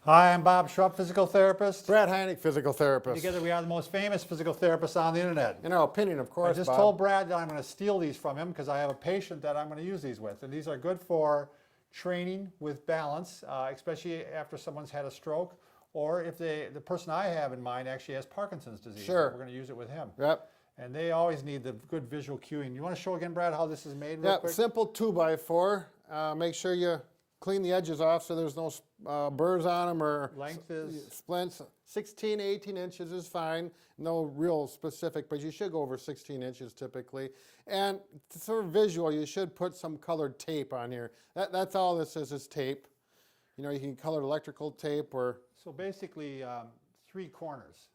Hi, I'm Bob Schrupp, physical therapist. Brad Heineck, physical therapist. Together we are the most famous physical therapists on the internet. In our opinion, of I course, just Bob. told Brad that I'm going to steal these from him because I have a patient that I'm going to use these with. And these are good for training with balance, especially after someone's had a stroke, or if the person I have in mind actually has Parkinson's disease. Sure. We're going to use it with him. Yep. And they always need the good visual cueing. You want to show again, Brad, how this is made real Yep, quick? simple 2x4. Make sure you clean the edges off so there's no burrs on them or Length is? splints. 16, 18 inches is fine. No real specific, but you should go over 16 inches typically. And for visual, you should put some colored tape on here. That's all this is tape. You know, you can color electrical tape or... So basically 3 corners.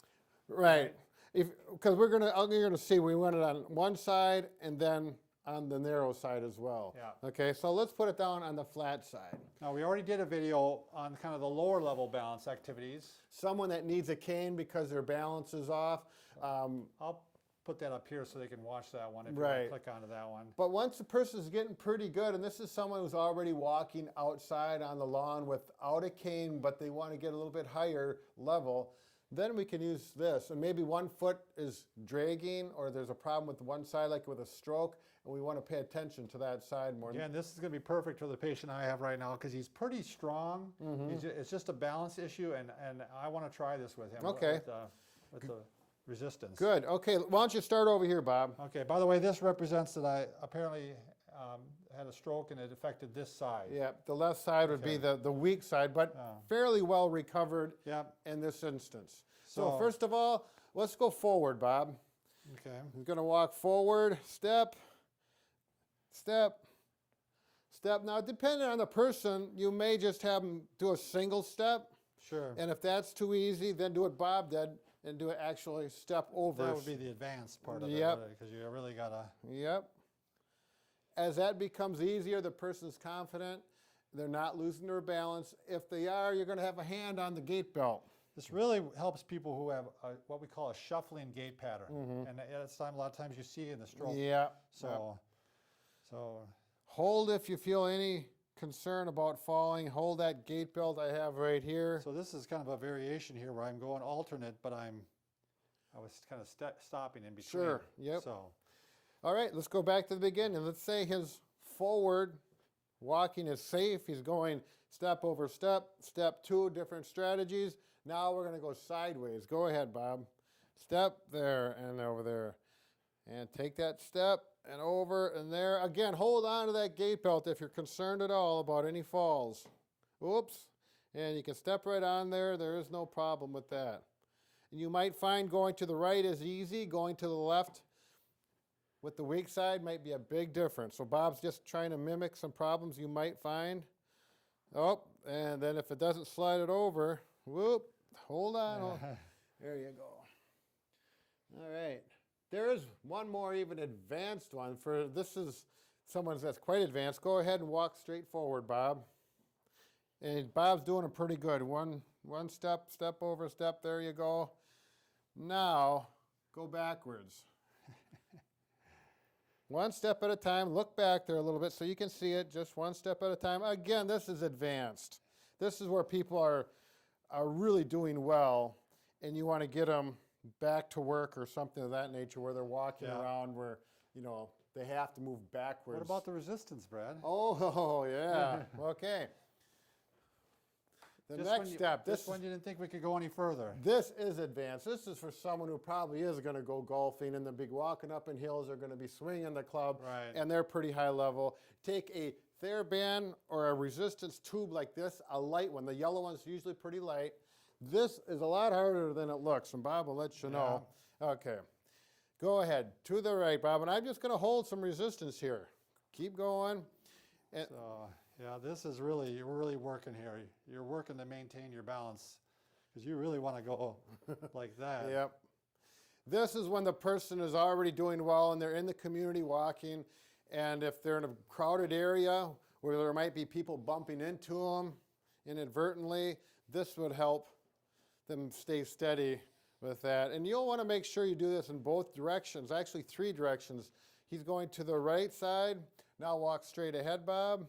Right. Because you're gonna see we want it on one side and then on the narrow side as well. Yeah. Okay, so let's put it down on the flat side. Now we already did a video on kind of the lower level balance activities. Someone that needs a cane because their balance is off. I'll put that up here so they can watch that one if you want Right. to click onto that one. But once the person's getting pretty good, and this is someone who's already walking outside on the lawn without a cane, but they want to get a little bit higher level, then we can use this. And maybe one foot is dragging or there's a problem with one side, like with a stroke, and we want to pay attention to that side more. Again, this is going to be perfect for the patient I have right now because he's pretty strong. It's just a balance issue, and I want to try this with him. Okay. With the resistance. Good. Okay, why don't you start over here, Bob? Okay, by the way, this represents that I apparently had a stroke and it affected this side. Yeah, the left side would be the weak side, but fairly well recovered Yep. in this instance. So So- first of all, let's go forward, Bob. Okay. He's going to walk forward, step, step, step. Now, depending on the person, you may just have them do a single step, Sure. and if that's too easy, then do what Bob did and do it actually step over. That would be the advanced part of Yep. it because you really got to... Yep. As that becomes easier, the person's confident, they're not losing their balance. If they are, you're going to have a hand on the gait belt. This really helps people who have what we call a shuffling gait pattern, and that's a lot of times you see in the stroke. Yeah. So Hold if you feel any concern about falling. Hold that gait belt I have right here. so this is kind of a variation here where I'm going alternate, but I was kind of stopping in between. Sure. Yep. So All right, let's go back to the beginning. Let's say his forward walking is safe. He's going step over step, step 2, different strategies. Now we're going to go sideways. Go ahead, Bob. Step there and over there. And take that step and over and there. Again, hold on to that gait belt if you're concerned at all about any falls. Oops. And you can step right on there. There is no problem with that. And you might find going to the right is easy. Going to the left with the weak side might be a big difference. So Bob's just trying to mimic some problems you might find. Oh, and then if it doesn't slide it over, whoop, hold on. There you go. All right. There is one more even advanced one. This is someone that's quite advanced. Go ahead and walk straight forward, Bob. And Bob's doing it pretty good. One step, step over, step, there you go. Now, go backwards. One step at a time. Look back there a little bit so you can see it. Just one step at a time. Again, this is advanced. This is where people are really doing well, and you want to get them back to work or something of that nature where they're walking around where, you know, they have to move backwards. what about the resistance, Brad? Oh, yeah. Okay. The next step. This one you didn't think we could go any further. This is advanced. This is for someone who probably is going to go golfing and they'll be walking up in hills. They're going to be swinging the club, Right. and they're pretty high level. Take a TheraBand or a resistance tube like this, a light one. The yellow one's usually pretty light. This is a lot harder than it looks, and Bob will let you know. Okay. Go ahead. To the right, Bob, and I'm just going to hold some resistance here. Keep going. And So yeah, this is really, you're really working here. You're working to maintain your balance because you really want to go like that. Yep. This is when the person is already doing well and they're in the community walking, and if they're in a crowded area where there might be people bumping into them inadvertently, this would help them stay steady with that. And you'll want to make sure you do this in both directions, actually 3 directions. He's going to the right side. Now walk straight ahead, Bob.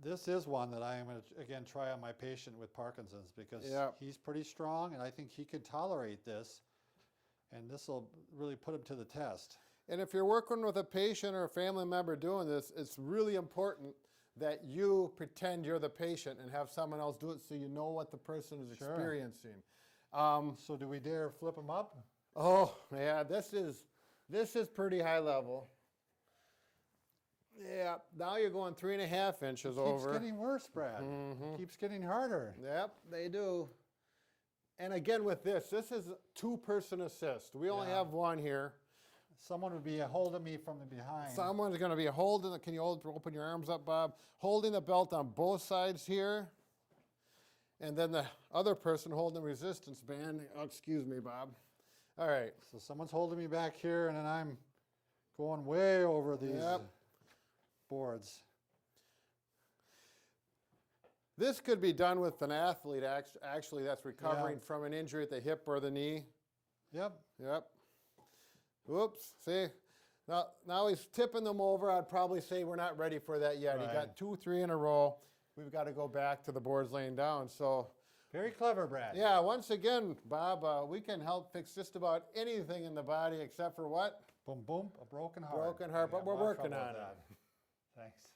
This is one that I am going to, again, try on my patient with Parkinson's because Yeah. he's pretty strong and I think he could tolerate this. And this will really put him to the test. And if you're working with a patient or a family member doing this, it's really important that you pretend you're the patient and have someone else do it so you know what the person is Sure. experiencing. So do we dare flip him up? Oh, yeah, this is pretty high level. Yeah, now you're going 3.5 inches over. Keeps getting worse, Brad. Keeps getting harder. Yep, they do. And again with this is two-person assist. We only Yeah. have one here. Someone would be holding me from the behind. Someone's going to be holding can you open your arms up, Bob? Holding the belt on both sides here. And then the other person holding the resistance band. Oh, excuse me, Bob. All right. So someone's holding me back here and then I'm going way over these Yep. boards. This could be done with an athlete actually that's recovering Yeah. from an injury at the hip or the knee. Yep. Yep. Whoops, see? Now he's tipping them over. I'd probably say we're not ready for that yet. He Right. got 2, 3 in a row. We've got to go back to the boards laying down. So, Very clever, Brad. yeah, once again, Bob, we can help fix just about anything in the body except for what? Boom, boom, a broken heart. Broken heart, but Yeah, we're a lot of working trouble on with it. that. Thanks.